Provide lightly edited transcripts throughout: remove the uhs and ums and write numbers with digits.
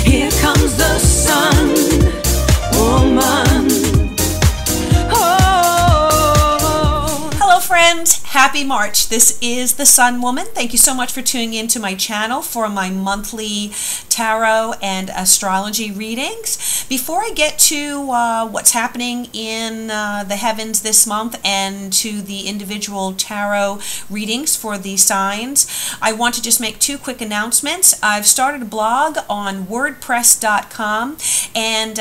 Here comes the sun, woman. Oh. Hello friends, happy March. This is the Sun Woman. Thank you so much for tuning in to my channel for my monthly tarot and astrology readings. Before I get to what's happening in the heavens this month and to the individual tarot readings for the signs, I want to just make two quick announcements. I've started a blog on WordPress.com, and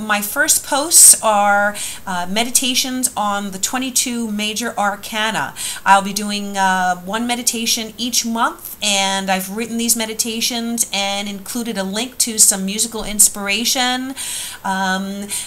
my first posts are meditations on the 22 major arcana. I'll be doing one meditation each month, and I've written these meditations and included a link to some musical inspiration.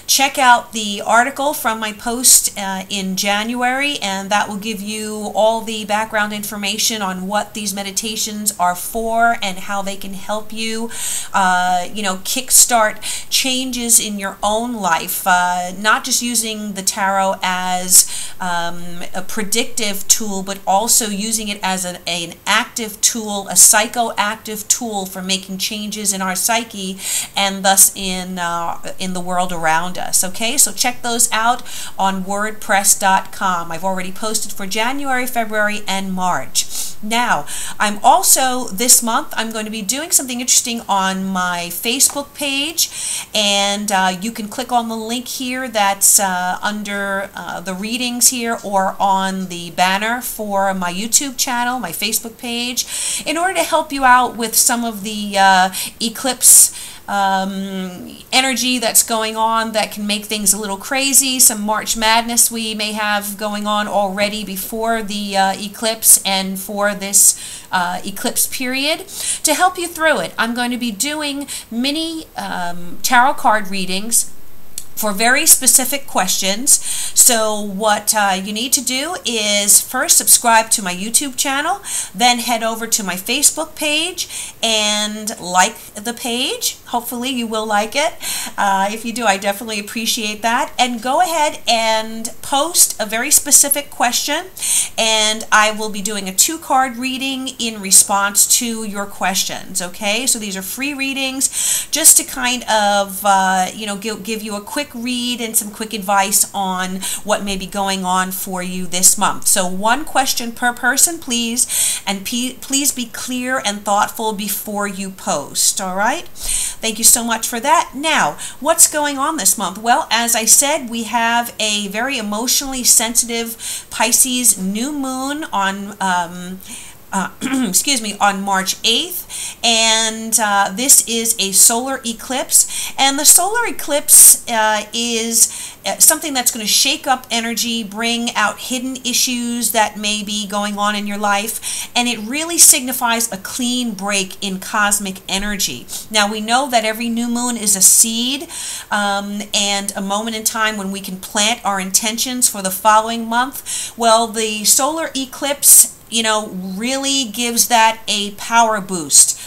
Check out the article from my post in January, and that will give you all the background information on what these meditations are for and how they can help you, kickstart changes in your own life. Not just using the tarot as a predictive tool, but also using it as an active tool, a psychoactive tool for making changes in our psyche and thus in the world around us. Okay, so check those out on WordPress.com. I've already posted for January, February, and March. Now, I'm also, this month, I'm going to be doing something interesting on my Facebook page, and you can click on the link here that's under the readings here, or on the banner for my YouTube channel, my Facebook page, in order to help you out with some of the eclipse energy that's going on that can make things a little crazy. Some March madness we may have going on already before the eclipse and for this eclipse period. To help you through it, I'm going to be doing mini tarot card readings for very specific questions. So what you need to do is first subscribe to my YouTube channel, then head over to my Facebook page and like the page. Hopefully you will like it. If you do, I definitely appreciate that. And go ahead and post a very specific question, and I will be doing a 2-card reading in response to your questions. Okay, so these are free readings just to kind of give you a quick read and some quick advice on what may be going on for you this month. So 1 question per person, please, and please be clear and thoughtful before you post. All right, thank you so much for that. Now, what's going on this month? Well, as I said, we have a very emotionally sensitive Pisces new moon on excuse me, on March 8th, and this is a solar eclipse, and the solar eclipse is something that's going to shake up energy, bring out hidden issues that may be going on in your life, and it really signifies a clean break in cosmic energy. Now, we know that every new moon is a seed and a moment in time when we can plant our intentions for the following month. Well, the solar eclipse really gives that a power boost.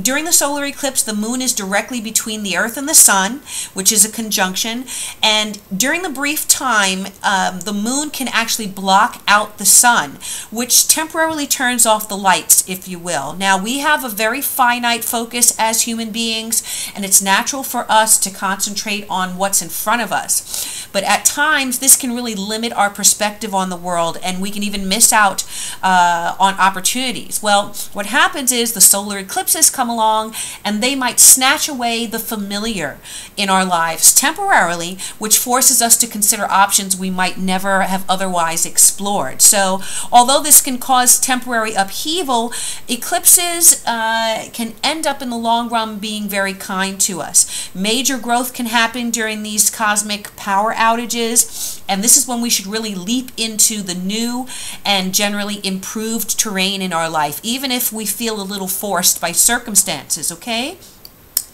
During the solar eclipse, the moon is directly between the earth and the sun, which is a conjunction, and during the brief time, the moon can actually block out the sun, which temporarily turns off the lights, if you will. Now, we have a very finite focus as human beings, and it's natural for us to concentrate on what's in front of us. But at times, this can really limit our perspective on the world, and we can even miss out on opportunities. Well, what happens is the solar eclipses come along, and they might snatch away the familiar in our lives temporarily, which forces us to consider options we might never have otherwise explored. So, although this can cause temporary upheaval, eclipses can end up in the long run being very kind to us. Major growth can happen during these cosmic power outages, and this is when we should really leap into the new and generally improved terrain in our life, even if we feel a little forced by circumstances, okay?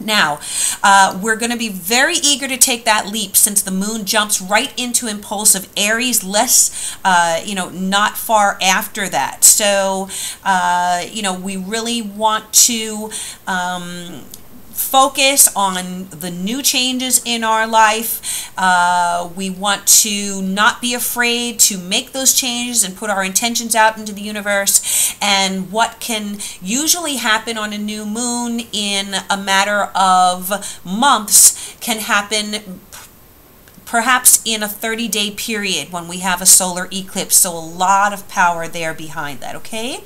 Now, we're going to be very eager to take that leap since the moon jumps right into impulsive Aries, not far after that. So, we really want to focus on the new changes in our life. We want to not be afraid to make those changes and put our intentions out into the universe. And what can usually happen on a new moon in a matter of months can happen perhaps in a 30-day period when we have a solar eclipse. So a lot of power there behind that, okay?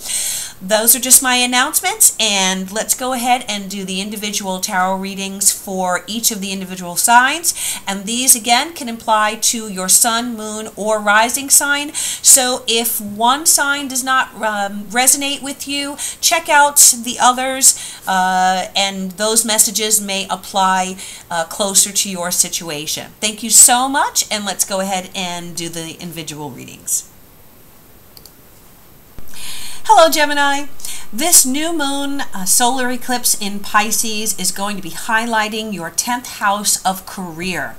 Those are just my announcements, and let's go ahead and do the individual tarot readings for each of the individual signs. And these again can apply to your sun, moon, or rising sign. So if one sign does not resonate with you, check out the others, and those messages may apply closer to your situation. Thank you so much, and let's go ahead and do the individual readings. Hello Gemini. This new moon solar eclipse in Pisces is going to be highlighting your 10th house of career.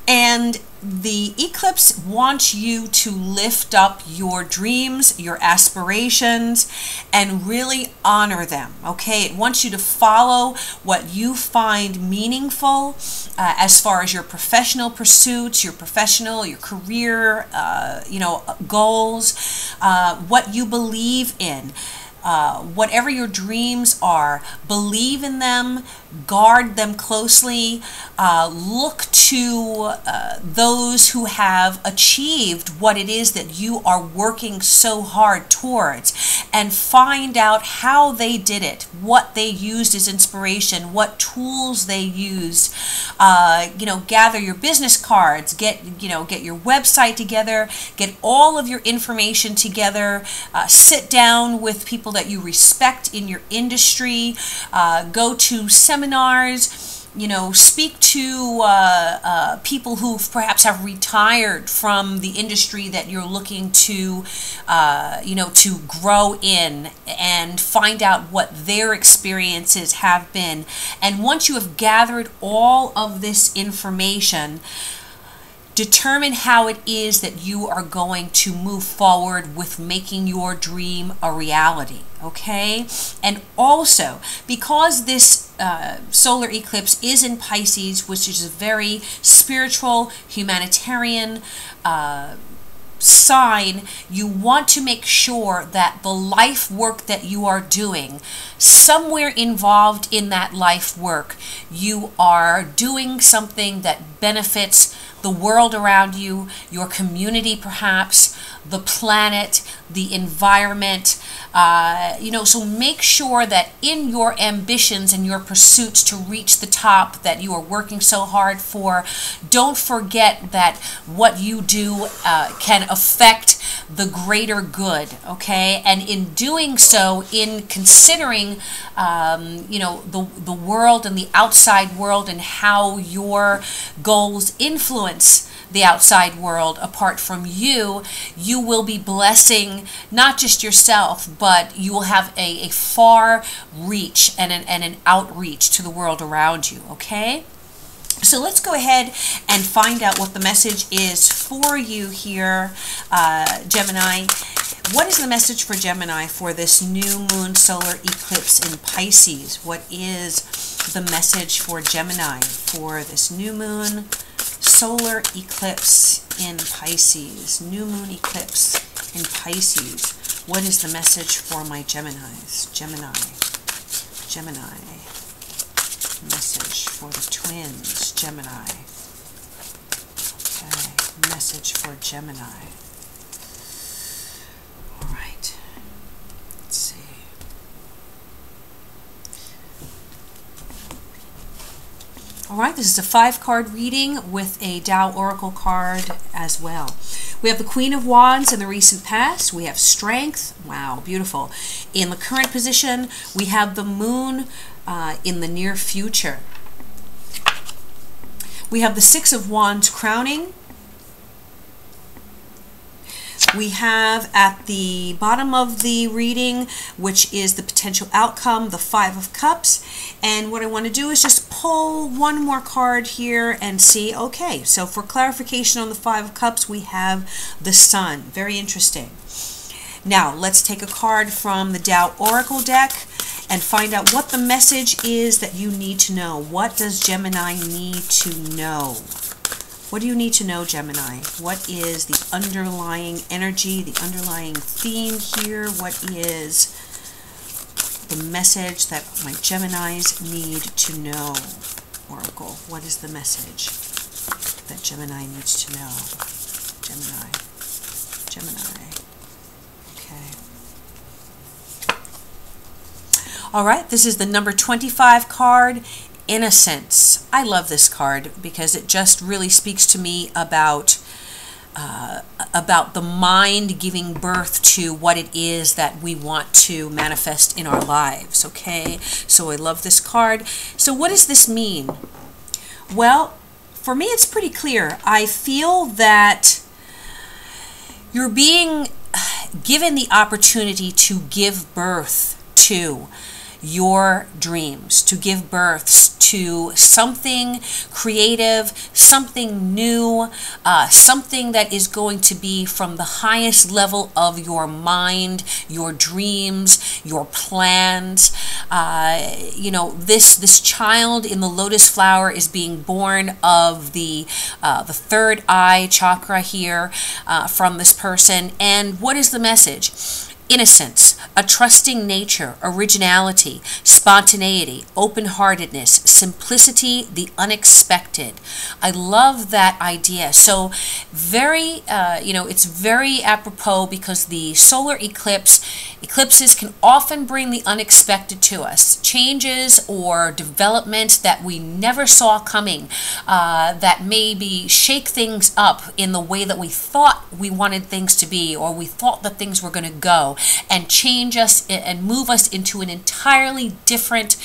And the eclipse wants you to lift up your dreams, your aspirations, and really honor them, okay? It wants you to follow what you find meaningful as far as your professional pursuits, your career, goals, what you believe in. Whatever your dreams are, believe in them, guard them closely, look to those who have achieved what it is that you are working so hard towards, and find out how they did it, what they used as inspiration, what tools they used. Gather your business cards, get your website together, get all of your information together, sit down with people that you respect in your industry, go to seminars, speak to people who perhaps have retired from the industry that you're looking to, to grow in, and find out what their experiences have been. And once you have gathered all of this information, determine how it is that you are going to move forward with making your dream a reality, okay? And also, because this solar eclipse is in Pisces, which is a very spiritual, humanitarian sign, you want to make sure that the life work that you are doing, somewhere involved in that life work, you are doing something that benefits the world around you, your community perhaps, the planet, the environment, so make sure that in your ambitions and your pursuits to reach the top that you are working so hard for, don't forget that what you do can affect the greater good, okay? And in doing so, in considering, the world and the outside world and how your goals influence the outside world apart from you, you will be blessing not just yourself, but you will have a far reach and an outreach to the world around you, okay? So let's go ahead and find out what the message is for you here, Gemini. What is the message for Gemini for this new moon solar eclipse in Pisces? What is the message for Gemini for this new moon solar eclipse in Pisces? New moon eclipse in Pisces. What is the message for my Geminis? Gemini. Message for the twins. Gemini. Okay. Message for Gemini. All right. Let's see. All right, this is a 5-card reading with a Tao Oracle card as well. We have the Queen of Wands in the recent past. We have Strength. Wow, beautiful. In the current position, we have the Moon in the near future. We have the Six of Wands crowning. We have at the bottom of the reading, which is the potential outcome, the Five of Cups. And what I want to do is just pull one more card here and see, okay, so for clarification on the Five of Cups, we have the Sun. Very interesting. Now, let's take a card from the Tao Oracle deck and find out what the message is that you need to know. What does Gemini need to know? What do you need to know, Gemini? What is the underlying energy, the underlying theme here? What is the message that my Geminis need to know? Oracle, what is the message that Gemini needs to know? Gemini. Okay. All right, this is the number 25 card, Innocence. I love this card because it just really speaks to me about the mind giving birth to what it is that we want to manifest in our lives, okay? So I love this card. So what does this mean? Well, for me it's pretty clear. I feel that you're being given the opportunity to give birth to your dreams, to give birth to something creative, something new, something that is going to be from the highest level of your mind, your dreams, your plans. You know, this child in the lotus flower is being born of the third eye chakra here from this person. And what is the message? Innocence, a trusting nature, originality, spontaneity, open-heartedness, simplicity, the unexpected. I love that idea. So very, you know, it's very apropos because the solar eclipses can often bring the unexpected to us. Changes or development that we never saw coming, that maybe shake things up in the way that we thought we wanted things to be, or we thought that things were going to go, and change us and move us into an entirely different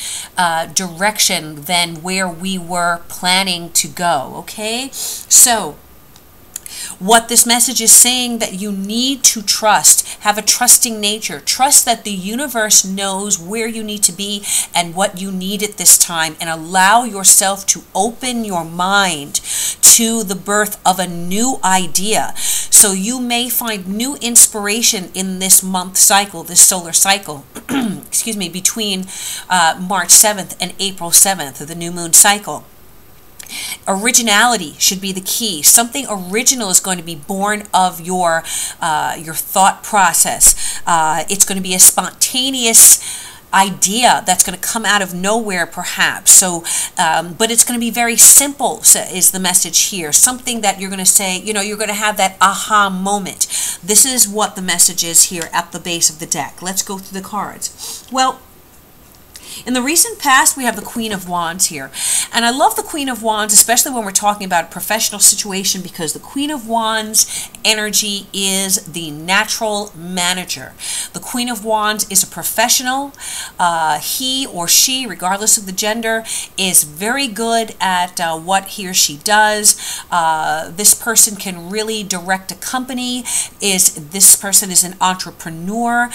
direction than where we were planning to go, okay? So what this message is saying, that you need to trust, have a trusting nature. Trust that the universe knows where you need to be and what you need at this time, and allow yourself to open your mind to the birth of a new idea. So you may find new inspiration in this month cycle, this solar cycle, excuse me, between March 7th and April 7th, the new moon cycle. Originality should be the key. Something original is going to be born of your thought process. It's going to be a spontaneous idea that's going to come out of nowhere, perhaps. So, but it's going to be very simple, is the message here. Something that you're going to say, you know, you're going to have that aha moment. This is what the message is here at the base of the deck. Let's go through the cards. Well, in the recent past, we have the Queen of Wands here. And I love the Queen of Wands, especially when we're talking about a professional situation, because the Queen of Wands energy is the natural manager. The Queen of Wands is a professional. He or she, regardless of the gender, is very good at what he or she does. This person can really direct a company. This person is an entrepreneur.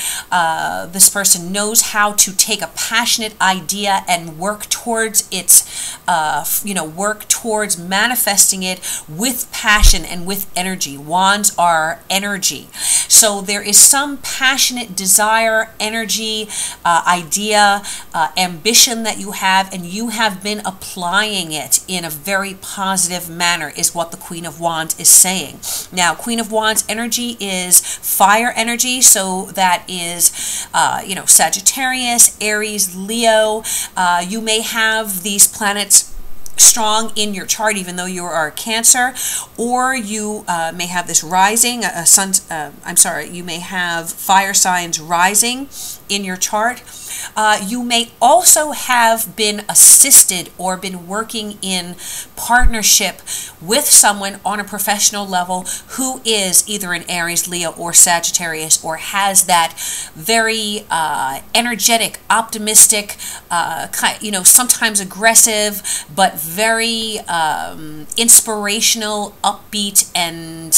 This person knows how to take a passionate idea and work towards its, work towards manifesting it with passion and with energy. Wands are energy. So there is some passionate desire, energy, idea, ambition that you have, and you have been applying it in a very positive manner, is what the Queen of Wands is saying. Now, Queen of Wands energy is fire energy, so that is, Sagittarius, Aries, Leo. You may have these planets strong in your chart, even though you are a Cancer, or you may have this rising, you may have fire signs rising in your chart. You may also have been assisted or been working in partnership with someone on a professional level who is either an Aries, Leo, or Sagittarius, or has that very energetic, optimistic, sometimes aggressive, but very inspirational, upbeat, and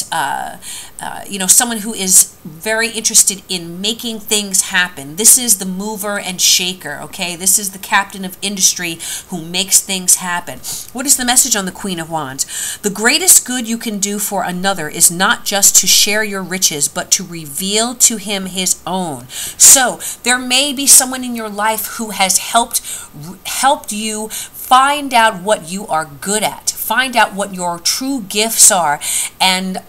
someone who is very interested in making things happen. This is the mover and shaker, okay? This is the captain of industry who makes things happen. What is the message on the Queen of Wands? The greatest good you can do for another is not just to share your riches, but to reveal to him his own. So there may be someone in your life who has helped you find out what you are good at, find out what your true gifts are, and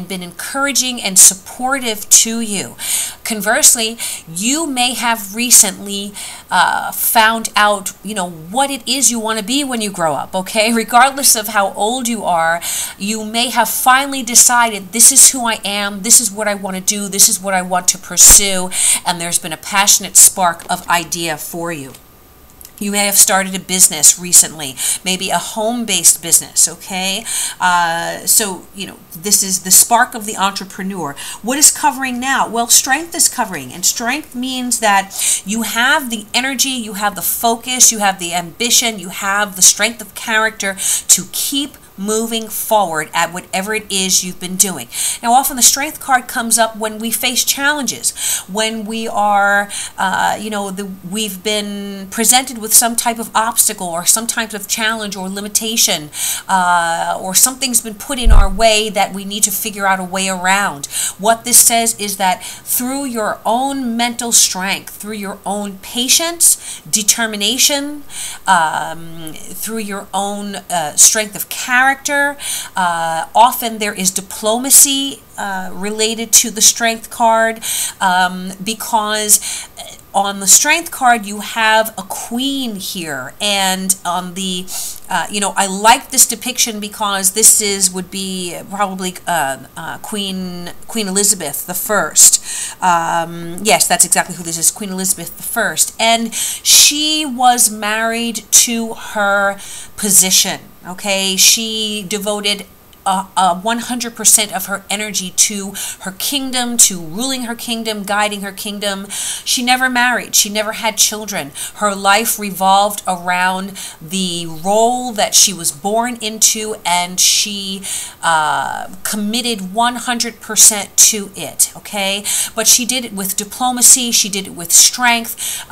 been encouraging and supportive to you. Conversely, you may have recently found out, what it is you want to be when you grow up, okay? Regardless of how old you are, you may have finally decided, this is who I am, this is what I want to do, this is what I want to pursue, and there's been a passionate spark of idea for you. You may have started a business recently, maybe a home-based business, okay? So, this is the spark of the entrepreneur. What is covering now? Well, strength is covering, and strength means that you have the energy, you have the focus, you have the ambition, you have the strength of character to keep moving forward at whatever it is you've been doing. Now, often the strength card comes up when we face challenges, when we are, we've been presented with some type of obstacle or some type of challenge or limitation, or something's been put in our way that we need to figure out a way around. What this says is that through your own mental strength, through your own patience, determination, through your own strength of character, often there is diplomacy related to the strength card, because on the strength card you have a queen here, and on the I like this depiction because this would be probably Queen Elizabeth the First. Yes, that's exactly who this is, Queen Elizabeth the First, and she was married to her position. Okay, she devoted 100% of her energy to her kingdom, to ruling her kingdom, guiding her kingdom. She never married. She never had children. Her life revolved around the role that she was born into, and she committed 100% to it, okay? But she did it with diplomacy. She did it with strength.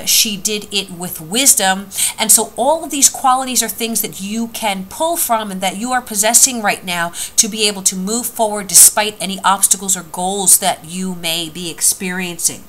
She did it with wisdom. And so all of these qualities are things that you can pull from and that you are possessing right now to be able to move forward despite any obstacles or goals that you may be experiencing.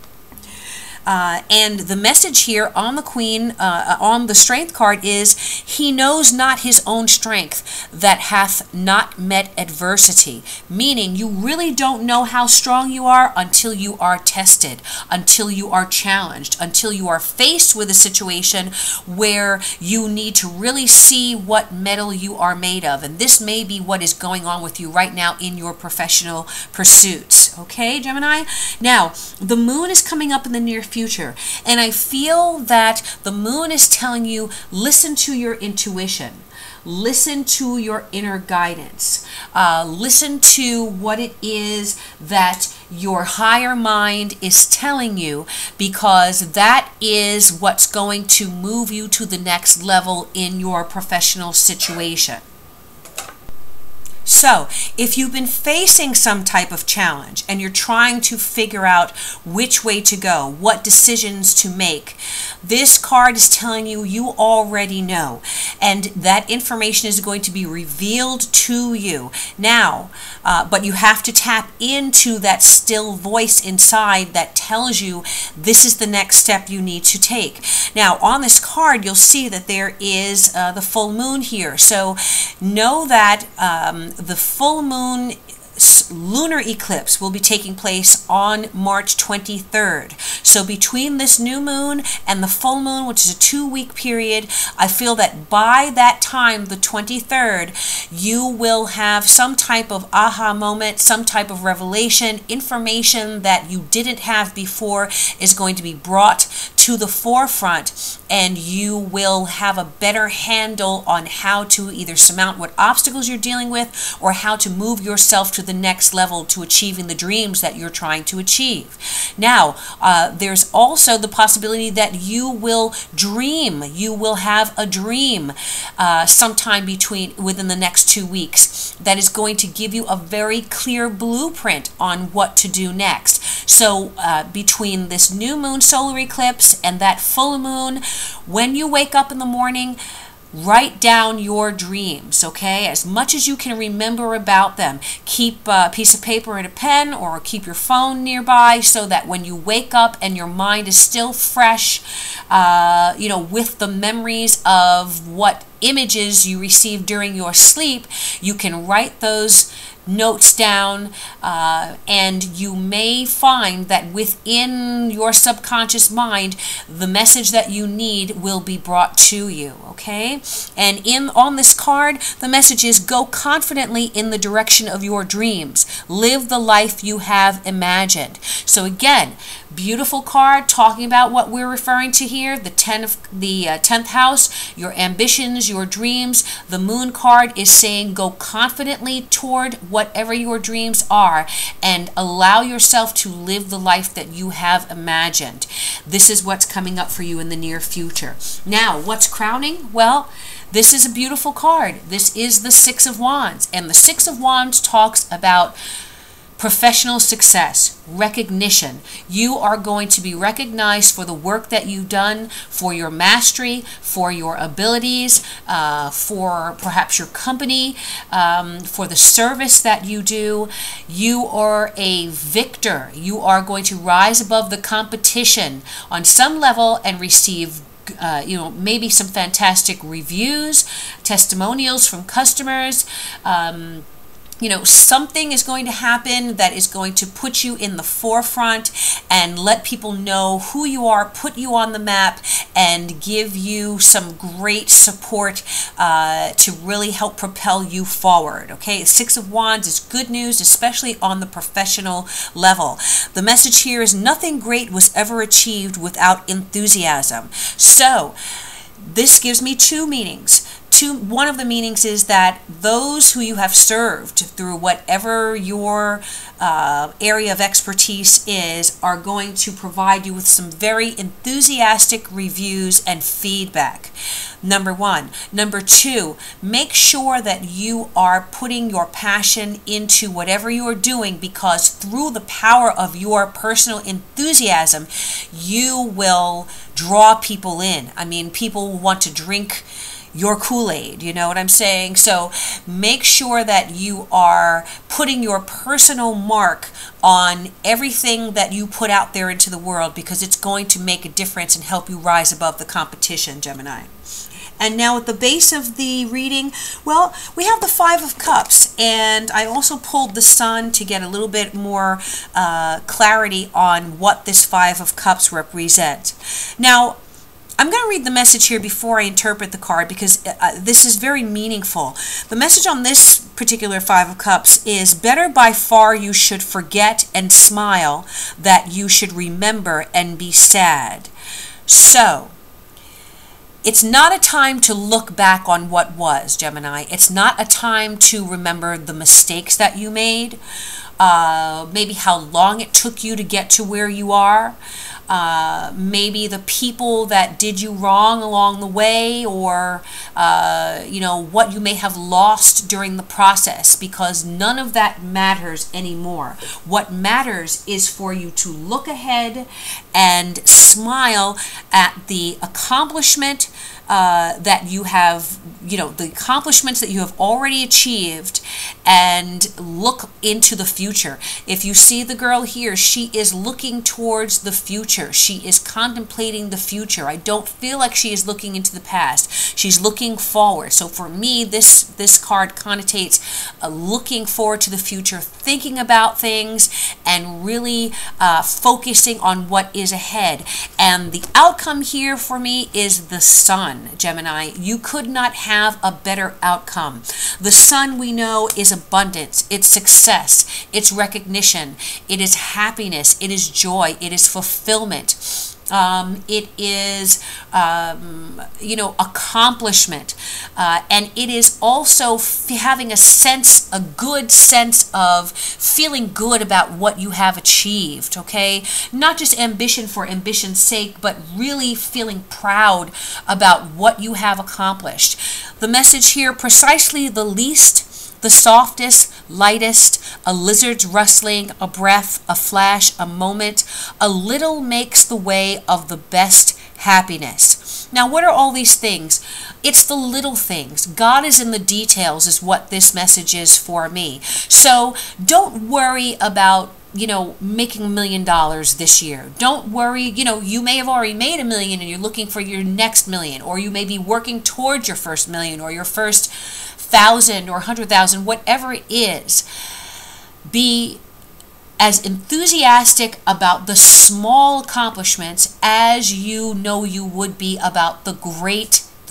And the message here on the Queen, on the strength card is, he knows not his own strength that hath not met adversity. Meaning you really don't know how strong you are until you are tested, until you are challenged, until you are faced with a situation where you need to really see what metal you are made of. And this may be what is going on with you right now in your professional pursuits. Okay, Gemini? Now, the moon is coming up in the near future, and I feel that the moon is telling you, listen to your intuition, listen to your inner guidance, listen to what it is that your higher mind is telling you, because that is what's going to move you to the next level in your professional situation. So, if you've been facing some type of challenge and you're trying to figure out which way to go, what decisions to make, this card is telling you you already know, and that information is going to be revealed to you now, but you have to tap into that still voice inside that tells you this is the next step you need to take. Now, on this card, you'll see that there is the full moon here, so know that the full moon lunar eclipse will be taking place on March 23rd. So between this new moon and the full moon, which is a 2-week period, I feel that by that time, the 23rd, you will have some type of aha moment, some type of revelation, information that you didn't have before is going to be brought to the forefront, and you will have a better handle on how to either surmount what obstacles you're dealing with or how to move yourself to the next level to achieving the dreams that you're trying to achieve. Now, there's also the possibility that you will dream. You will have a dream sometime within the next 2 weeks that is going to give you a very clear blueprint on what to do next. So between this new moon solar eclipse eclipse and that full moon, when you wake up in the morning, write down your dreams, okay? As much as you can remember about them. Keep a piece of paper and a pen, or keep your phone nearby, so that when you wake up and your mind is still fresh, with the memories of what images you received during your sleep, you can write those notes down, and you may find that within your subconscious mind, the message that you need will be brought to you, okay? And on this card, the message is: go confidently in the direction of your dreams. Live the life you have imagined. So again, beautiful card talking about what we're referring to here, the 10th house, your ambitions, your dreams. The moon card is saying go confidently toward whatever your dreams are and allow yourself to live the life that you have imagined. This is what's coming up for you in the near future. Now, what's crowning? Well, this is a beautiful card. This is the Six of Wands, and the Six of Wands talks about professional success, recognition. You are going to be recognized for the work that you've done, for your mastery, for your abilities, for perhaps your company, for the service that you do. You are a victor. You are going to rise above the competition on some level and receive maybe some fantastic reviews, testimonials from customers. Something is going to happen that is going to put you in the forefront and let people know who you are, put you on the map, and give you some great support to really help propel you forward. Okay, Six of Wands is good news, especially on the professional level. The message here is nothing great was ever achieved without enthusiasm. So this gives me two meanings. One of the meanings is that those who you have served through whatever your area of expertise is are going to provide you with some very enthusiastic reviews and feedback. Number one. Number two, make sure that you are putting your passion into whatever you are doing, because through the power of your personal enthusiasm, you will draw people in. I mean, people want to drink your Kool-Aid, you know what I'm saying? So make sure that you are putting your personal mark on everything that you put out there into the world, because it's going to make a difference and help you rise above the competition, Gemini. And now at the base of the reading, well, we have the Five of Cups, and I also pulled the Sun to get a little bit more clarity on what this Five of Cups represent. Now, I'm going to read the message here before I interpret the card, because this is very meaningful. The message on this particular Five of Cups is: better by far you should forget and smile that you should remember and be sad. So, it's not a time to look back on what was, Gemini. It's not a time to remember the mistakes that you made, maybe how long it took you to get to where you are. Maybe the people that did you wrong along the way, or what you may have lost during the process, because none of that matters anymore. What matters is for you to look ahead and smile at the accomplishment that you have, the accomplishments that you have already achieved, and look into the future. If you see the girl here, she is looking towards the future. She is contemplating the future. I don't feel like she is looking into the past. She's looking forward. So for me, this card connotates looking forward to the future, thinking about things, and really focusing on what is ahead. And the outcome here for me is the Sun, Gemini. You could not have a better outcome. The Sun, we know, is abundance, it's success, it's recognition, it is happiness, it is joy, it is fulfillment. It is, accomplishment. And it is also having a good sense of feeling good about what you have achieved, okay? Not just ambition for ambition's sake, but really feeling proud about what you have accomplished. The message here: precisely the least, the softest, lightest, a lizard's rustling, a breath, a flash, a moment. A little makes the way of the best happiness. Now, what are all these things? It's the little things. God is in the details is what this message is for me. So don't worry about making $1 million this year. Don't worry, you may have already made $1 million and you're looking for your next $1 million, or you may be working towards your first $1 million or your first 1,000 or 100,000, whatever it is. Be as enthusiastic about the small accomplishments as you know you would be about the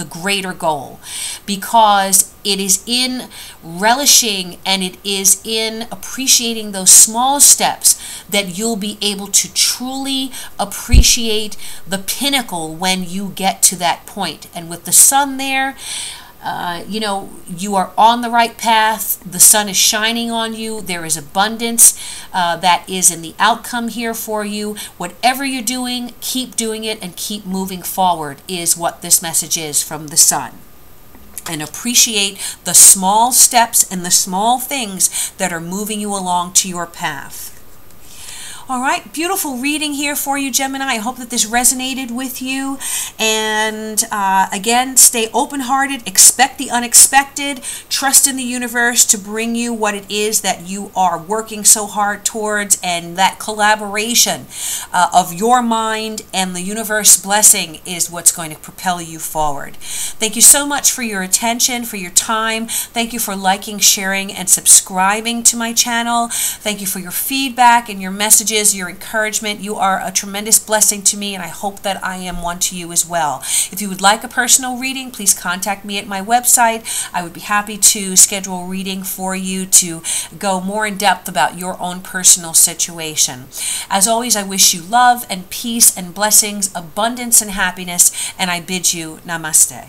greater goal, because it is in relishing and it is in appreciating those small steps that you'll be able to truly appreciate the pinnacle when you get to that point. And with the sun there, you are on the right path. The sun is shining on you. There is abundance that is in the outcome here for you. Whatever you're doing, keep doing it and keep moving forward is what this message is from the sun. And appreciate the small steps and the small things that are moving you along to your path. All right, beautiful reading here for you, Gemini. I hope that this resonated with you. And again, stay open-hearted, expect the unexpected, trust in the universe to bring you what it is that you are working so hard towards, and that collaboration of your mind and the universe blessing is what's going to propel you forward. Thank you so much for your attention, for your time. Thank you for liking, sharing, and subscribing to my channel. Thank you for your feedback and your messages, your encouragement. You are a tremendous blessing to me, and I hope that I am one to you as well. If you would like a personal reading, please contact me at my website. I would be happy to schedule a reading for you to go more in depth about your own personal situation. As always, I wish you love and peace and blessings, abundance and happiness, and I bid you namaste.